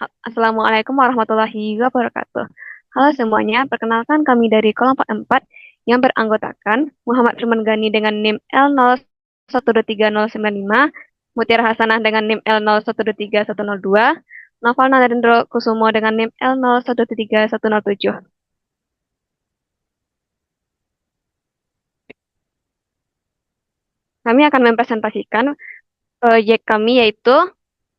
Assalamualaikum warahmatullahi wabarakatuh. Halo semuanya, perkenalkan kami dari kelompok 4 yang beranggotakan Muhammad Firman Gani dengan NIM L01231095, Mutiara Hasanah dengan NIM L01231102, Noval Narendra Kusumo dengan NIM L013107. Kami akan mempresentasikan proyek kami yaitu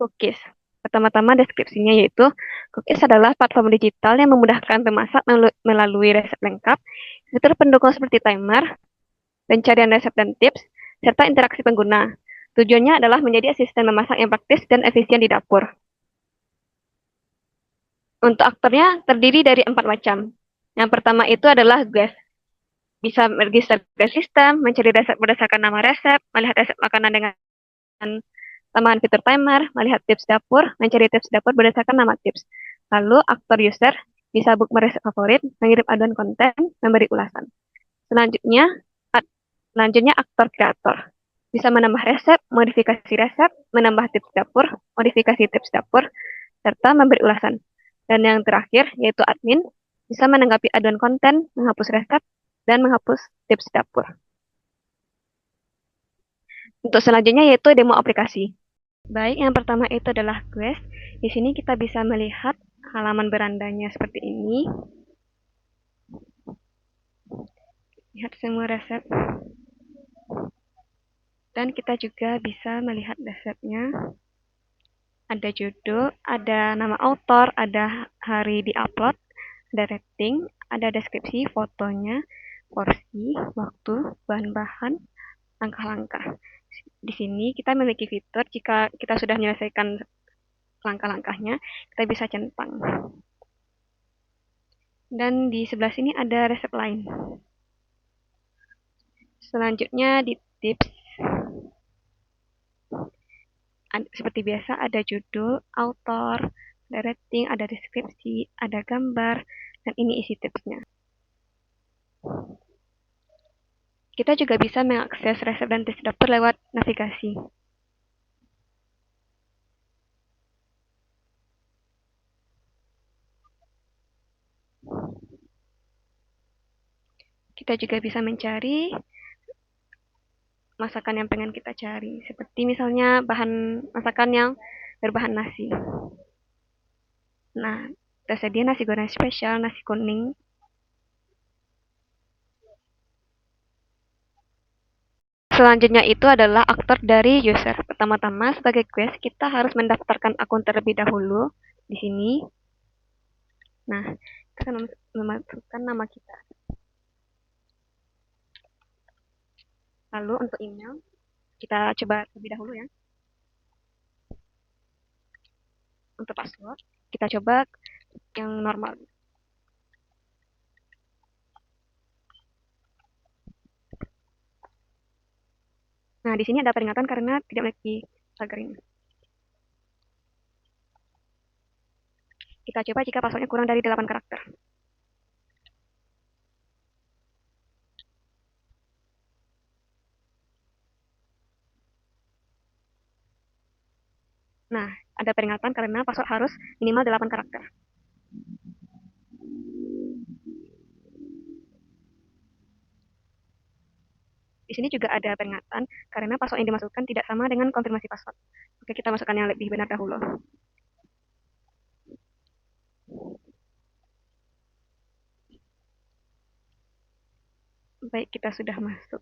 Cookies. Pertama-tama deskripsinya yaitu Cookies adalah platform digital yang memudahkan pemasak melalui resep lengkap, fitur pendukung seperti timer, pencarian resep dan tips, serta interaksi pengguna. Tujuannya adalah menjadi asisten memasak yang praktis dan efisien di dapur. Untuk aktornya terdiri dari 4 macam. Yang pertama itu adalah guest. Bisa meregister guest system, mencari resep berdasarkan nama resep, melihat resep makanan dengan tambahan fitur timer, melihat tips dapur, mencari tips dapur berdasarkan nama tips. Lalu aktor user bisa bookmark resep favorit, mengirim aduan konten, memberi ulasan. Selanjutnya, selanjutnya aktor kreator. Bisa menambah resep, modifikasi resep, menambah tips dapur, modifikasi tips dapur, serta memberi ulasan. Dan yang terakhir, yaitu admin, bisa menanggapi aduan konten, menghapus resep, dan menghapus tips dapur. Untuk selanjutnya yaitu demo aplikasi. Baik, yang pertama itu adalah quest. Di sini kita bisa melihat halaman berandanya seperti ini. Lihat semua resep. Dan kita juga bisa melihat resepnya. Ada judul, ada nama author, ada hari di-upload, ada rating, ada deskripsi, fotonya, porsi, waktu, bahan-bahan, langkah-langkah. Di sini kita memiliki fitur jika kita sudah menyelesaikan langkah-langkahnya, kita bisa centang. Dan di sebelah sini ada resep lain. Selanjutnya di tips, seperti biasa ada judul, author, ada rating, ada deskripsi, ada gambar, dan ini isi tipsnya. Kita juga bisa mengakses resep dan tips dapur lewat navigasi. Kita juga bisa mencari masakan yang pengen kita cari, seperti misalnya bahan masakan yang berbahan nasi. Nah, tersedia nasi goreng spesial, nasi kuning. Selanjutnya itu adalah aktor dari user. Pertama-tama sebagai guest, kita harus mendaftarkan akun terlebih dahulu di sini. Nah, kita akan memasukkan nama kita. Lalu untuk email, kita coba terlebih dahulu ya. Untuk password, kita coba yang normal. Nah, di sini ada peringatan karena tidak memiliki pagar ini. Kita coba jika passwordnya kurang dari 8 karakter. Nah, ada peringatan karena password harus minimal 8 karakter. Di sini juga ada peringatan karena password yang dimasukkan tidak sama dengan konfirmasi password. Oke, kita masukkan yang lebih benar dahulu. Baik, kita sudah masuk.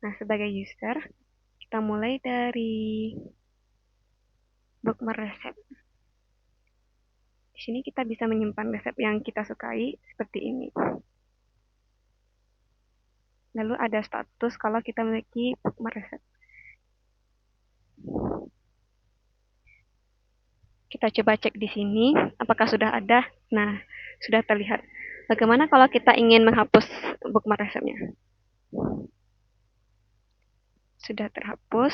Nah, sebagai user, kita mulai dari bookmark resep. Di sini kita bisa menyimpan resep yang kita sukai seperti ini. Lalu ada status kalau kita memiliki bookmark resep. Kita coba cek di sini apakah sudah ada. Nah, sudah terlihat. Bagaimana kalau kita ingin menghapus bookmark resepnya? Sudah terhapus.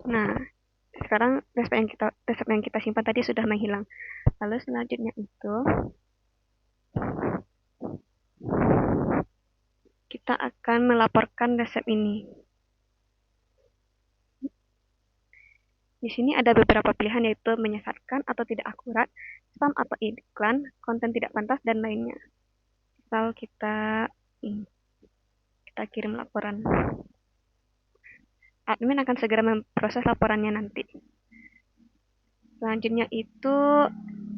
Nah, sekarang resep yang kita simpan tadi sudah menghilang. Lalu selanjutnya itu kita akan melaporkan resep ini. Di sini ada beberapa pilihan yaitu menyesatkan atau tidak akurat, spam atau iklan, konten tidak pantas, dan lainnya. Misal kita kirim laporan. Admin akan segera memproses laporannya nanti. Selanjutnya itu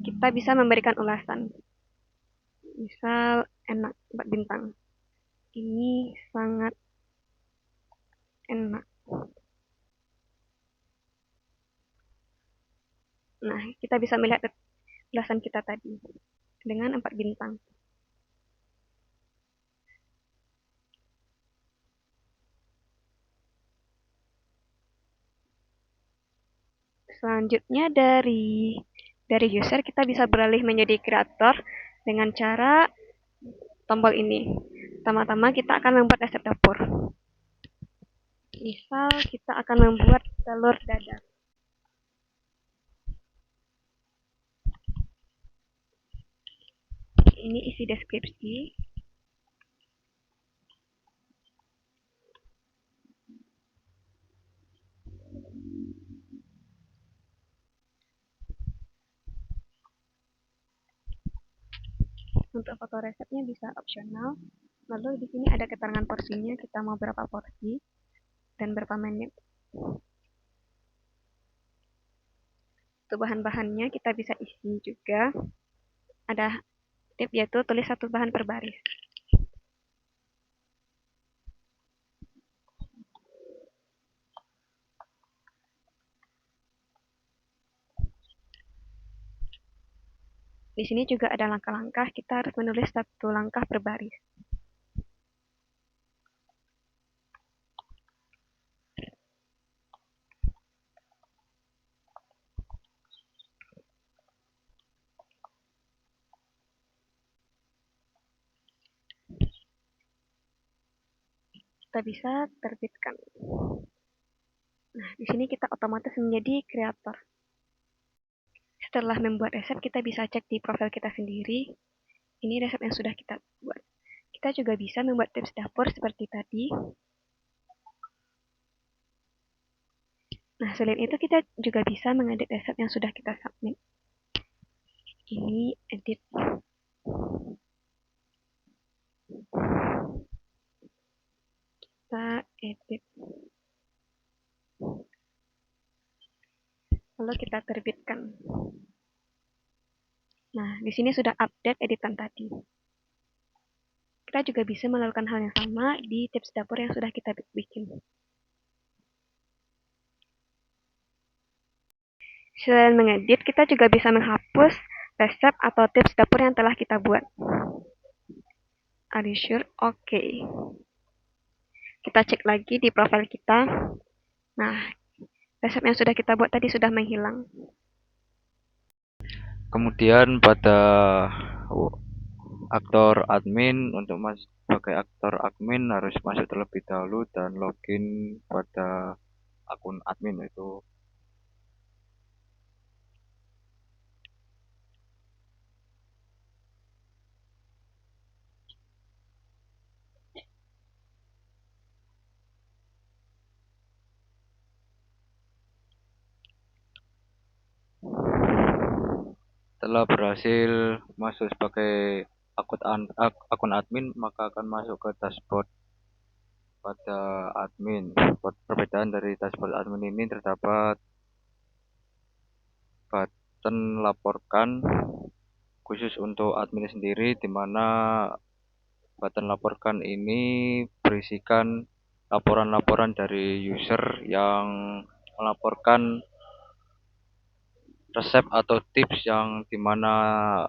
kita bisa memberikan ulasan. Misal enak 4 bintang. Ini sangat enak. Nah, kita bisa melihat ulasan kita tadi dengan 4 bintang. Selanjutnya dari user kita bisa beralih menjadi kreator dengan cara tombol ini. Pertama-tama kita akan membuat resep dapur. Misal kita akan membuat telur dadar. Ini isi deskripsi. Untuk foto resepnya bisa opsional. Lalu di sini ada keterangan porsinya, kita mau berapa porsi dan berapa menit. Untuk bahan-bahannya kita bisa isi juga. Ada tip yaitu tulis satu bahan per baris. Di sini juga ada langkah-langkah, kita harus menulis satu langkah per baris. Kita bisa terbitkan. Nah, di sini kita otomatis menjadi kreator. Setelah membuat resep, kita bisa cek di profil kita sendiri. Ini resep yang sudah kita buat. Kita juga bisa membuat tips dapur seperti tadi. Nah, selain itu kita juga bisa mengedit resep yang sudah kita submit. Ini edit. Kita edit. Lalu kita terbitkan. Nah, di sini sudah update editan tadi. Kita juga bisa melakukan hal yang sama di tips dapur yang sudah kita bikin. Selain mengedit, kita juga bisa menghapus resep atau tips dapur yang telah kita buat. Are you sure? Oke. Kita cek lagi di profil kita. Nah, resep yang sudah kita buat tadi sudah menghilang. Kemudian pada aktor admin, untuk sebagai aktor admin harus masuk terlebih dahulu dan login pada akun admin itu. Setelah berhasil masuk sebagai akun admin, maka akan masuk ke dashboard pada admin. Perbedaan dari dashboard admin ini terdapat button laporkan khusus untuk admin sendiri, di mana button laporkan ini berisikan laporan-laporan dari user yang melaporkan resep atau tips yang dimana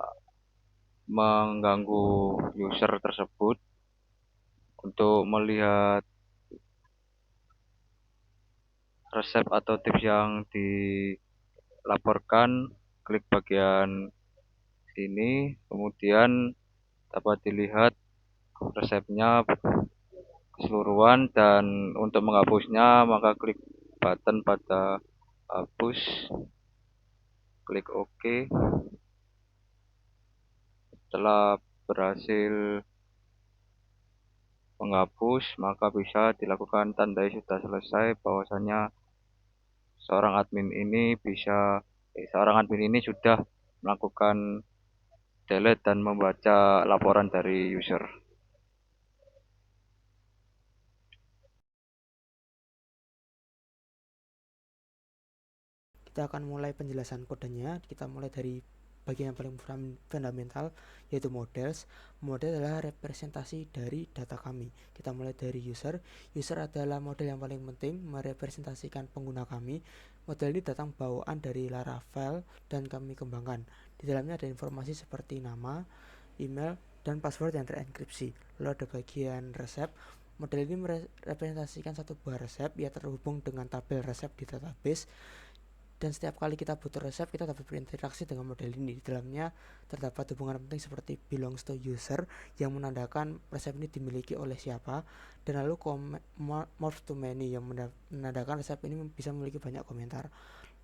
mengganggu user tersebut. Untuk melihat resep atau tips yang dilaporkan, klik bagian sini, kemudian dapat dilihat resepnya keseluruhan, dan untuk menghapusnya maka klik button pada hapus, klik OK. Setelah berhasil menghapus, maka bisa dilakukan tandai sudah selesai, bahwasanya seorang admin ini sudah melakukan delete dan membaca laporan dari user. Kita akan mulai penjelasan kodenya. Kita mulai dari bagian yang paling fundamental, yaitu models. Model adalah representasi dari data kami. Kita mulai dari user. User adalah model yang paling penting, merepresentasikan pengguna kami. Model ini datang bawaan dari Laravel dan kami kembangkan. Di dalamnya ada informasi seperti nama, email, dan password yang terenkripsi. Lalu ada bagian resep. Model ini merepresentasikan satu buah resep yang terhubung dengan tabel resep di database, dan setiap kali kita butuh resep kita dapat berinteraksi dengan model ini. Di dalamnya terdapat hubungan penting seperti belongs to user yang menandakan resep ini dimiliki oleh siapa, dan lalu morph to many yang menandakan resep ini bisa memiliki banyak komentar.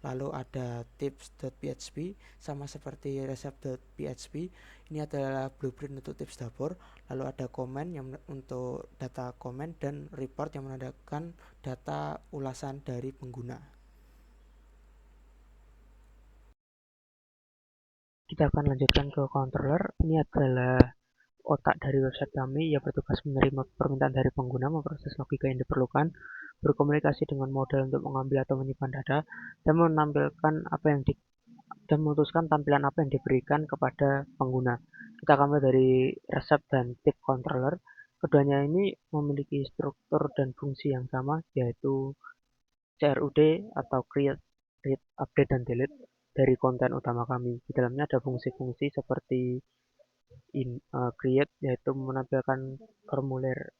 Lalu ada tips.php sama seperti resep.php, ini adalah blueprint untuk tips dapur. Lalu ada comment yang untuk data comment, dan report yang menandakan data ulasan dari pengguna. Kita akan lanjutkan ke controller. Ini adalah otak dari website kami yang bertugas menerima permintaan dari pengguna, memproses logika yang diperlukan, berkomunikasi dengan model untuk mengambil atau menyimpan data, dan menampilkan apa yang dan memutuskan tampilan apa yang diberikan kepada pengguna. Kita akan mulai dari resep dan tip controller. Keduanya ini memiliki struktur dan fungsi yang sama, yaitu CRUD atau create, read, update, dan delete dari konten utama kami. Di dalamnya ada fungsi-fungsi seperti create, yaitu menampilkan formulir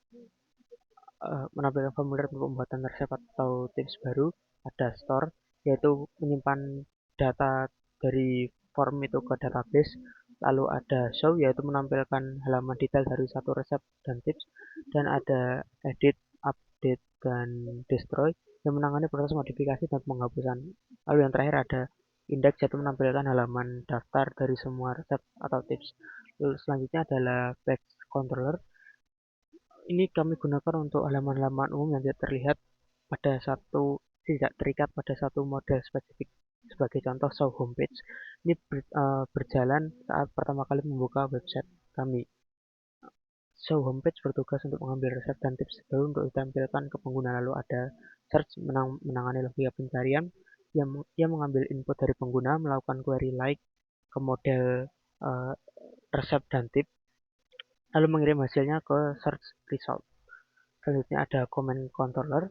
untuk pembuatan resep atau tips baru. Ada store, yaitu menyimpan data dari form itu ke database. Lalu ada show, yaitu menampilkan halaman detail dari satu resep dan tips. Dan ada edit, update, dan destroy yang menangani proses modifikasi dan penghapusan. Lalu yang terakhir ada index, yaitu menampilkan halaman daftar dari semua resep atau tips. Lalu selanjutnya adalah page controller. Ini kami gunakan untuk halaman-halaman umum yang tidak terikat pada satu model spesifik. Sebagai contoh, show homepage ini berjalan saat pertama kali membuka website kami. Show homepage bertugas untuk mengambil resep dan tips baru untuk ditampilkan ke pengguna. Lalu ada search, menangani logika pencarian, yang mengambil input dari pengguna, melakukan query like ke model uh, resep dan tips, lalu mengirim hasilnya ke search result. Selanjutnya ada comment controller.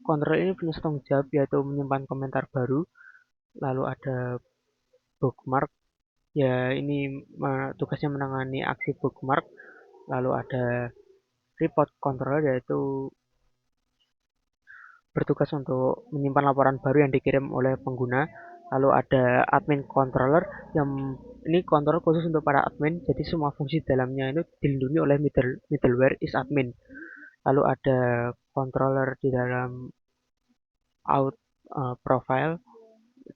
Controller ini punya tanggung jawab, yaitu menyimpan komentar baru. Lalu ada bookmark, ya ini tugasnya menangani aksi bookmark. Lalu ada report controller, yaitu bertugas untuk menyimpan laporan baru yang dikirim oleh pengguna. Lalu ada admin controller, yang ini controller khusus untuk para admin, jadi semua fungsi dalamnya itu dilindungi oleh middleware is admin. Lalu ada controller di dalam out profile,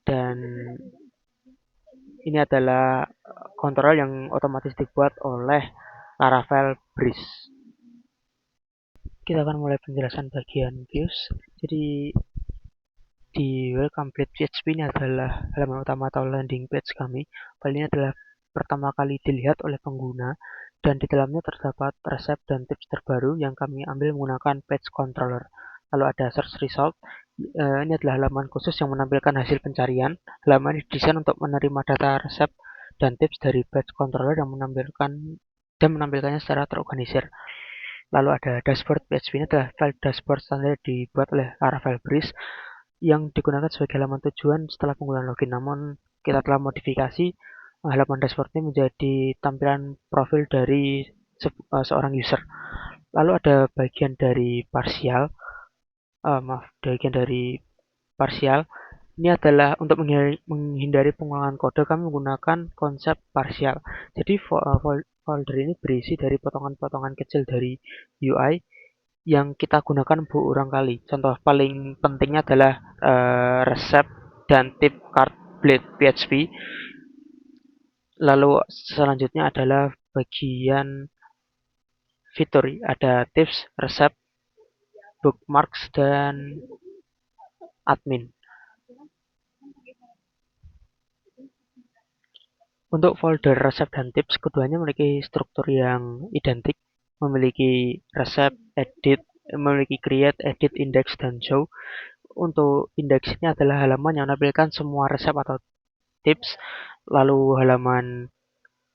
dan ini adalah controller yang otomatis dibuat oleh Laravel Breeze. Kita akan mulai penjelasan bagian views. Jadi di welcome page PHP ini adalah halaman utama atau landing page kami. File ini adalah pertama kali dilihat oleh pengguna, dan di dalamnya terdapat resep dan tips terbaru yang kami ambil menggunakan page controller. Lalu ada search result. Ini adalah halaman khusus yang menampilkan hasil pencarian. Halaman ini didesain untuk menerima data resep dan tips dari page controller yang menampilkannya secara terorganisir. Lalu ada dashboard. PHP ini adalah file dashboard standar dibuat oleh Laravel Breeze yang digunakan sebagai halaman tujuan setelah penggunaan login. Namun kita telah modifikasi halaman dashboard ini menjadi tampilan profil dari seorang user. Lalu ada bagian dari partial. Ini adalah untuk menghindari pengulangan kode, kami menggunakan konsep partial. Jadi folder ini berisi dari potongan-potongan kecil dari UI yang kita gunakan berulang kali. Contoh paling pentingnya adalah resep dan tip card blade PHP. Lalu selanjutnya adalah bagian fitur, ada tips, resep, bookmarks, dan admin. Untuk folder resep dan tips, keduanya memiliki struktur yang identik, memiliki resep, edit, memiliki create, edit, index, dan show. Untuk indeks ini adalah halaman yang menampilkan semua resep atau tips, lalu halaman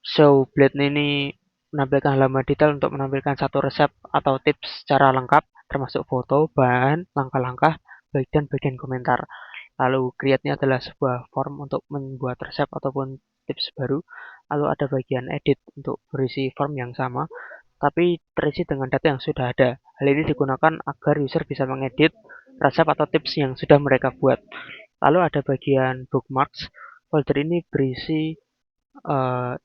show blade ini menampilkan halaman detail untuk menampilkan satu resep atau tips secara lengkap, termasuk foto, bahan, langkah-langkah, dan bagian komentar. Lalu create-nya adalah sebuah form untuk membuat resep ataupun tips baru. Lalu ada bagian edit untuk berisi form yang sama, tapi terisi dengan data yang sudah ada. Hal ini digunakan agar user bisa mengedit resep atau tips yang sudah mereka buat. Lalu ada bagian bookmarks. Folder ini berisi uh,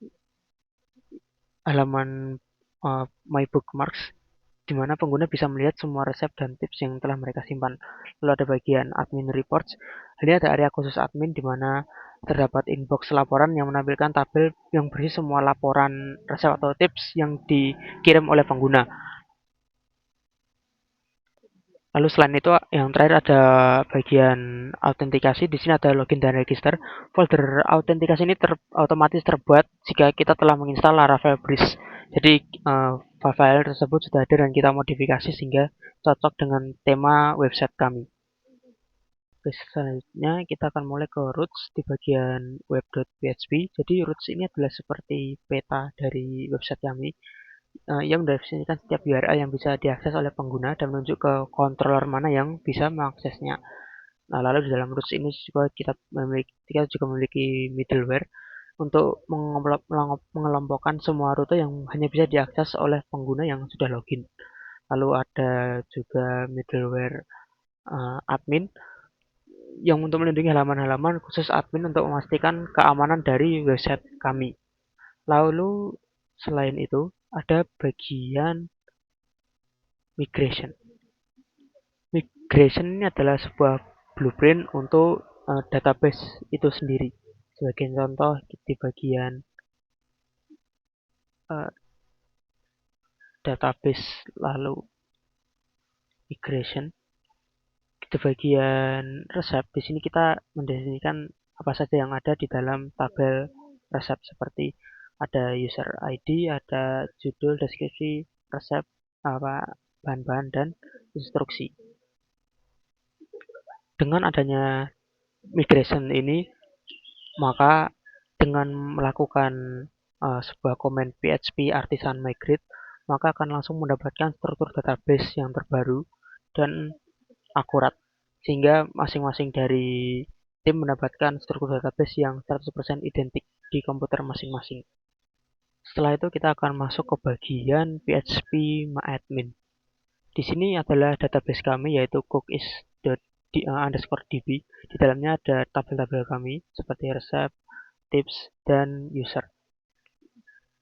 halaman My Bookmarks di mana pengguna bisa melihat semua resep dan tips yang telah mereka simpan. Lalu ada bagian admin reports. Ini ada area khusus admin di mana terdapat inbox laporan yang menampilkan tabel yang berisi semua laporan resep atau tips yang dikirim oleh pengguna. Lalu selain itu yang terakhir ada bagian autentikasi. Di sini ada login dan register. Folder autentikasi ini otomatis terbuat jika kita telah menginstal Laravel Breeze. Jadi file tersebut sudah ada dan kita modifikasi sehingga cocok dengan tema website kami. Oke, selanjutnya kita akan mulai ke roots di bagian web.php. Jadi roots ini adalah seperti peta dari website kami yang mendefinisikan setiap URL yang bisa diakses oleh pengguna dan menunjuk ke controller mana yang bisa mengaksesnya. Nah, lalu di dalam roots ini juga kita juga memiliki middleware untuk mengelompokkan semua rute yang hanya bisa diakses oleh pengguna yang sudah login. Lalu ada juga middleware admin yang untuk melindungi halaman-halaman khusus admin untuk memastikan keamanan dari website kami. Lalu selain itu ada bagian migration. Migration ini adalah sebuah blueprint untuk database itu sendiri. Sebagai contoh di bagian uh, database lalu migration di bagian resep. Di sini kita mendefinisikan apa saja yang ada di dalam tabel resep seperti ada user ID, ada judul, deskripsi, resep, apa bahan-bahan dan instruksi. Dengan adanya migration ini, maka dengan melakukan sebuah komen PHP artisan migrate, maka akan langsung mendapatkan struktur database yang terbaru dan akurat, sehingga masing-masing dari tim mendapatkan struktur database yang 100% identik di komputer masing-masing. Setelah itu kita akan masuk ke bagian PHP MyAdmin. Di sini adalah database kami yaitu cookies.db. Di dalamnya ada tabel-tabel kami seperti resep, tips, dan user.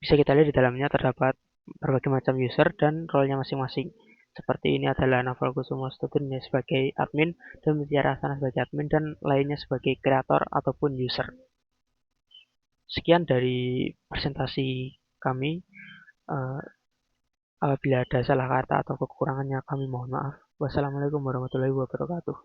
Bisa kita lihat di dalamnya terdapat berbagai macam user dan role-nya masing-masing. Seperti ini adalah Novel Kusumo Student sebagai admin dan Mutiara Asana sebagai admin dan lainnya sebagai kreator ataupun user. Sekian dari presentasi kami. Apabila ada salah kata atau kekurangannya kami mohon maaf. Wassalamualaikum warahmatullahi wabarakatuh.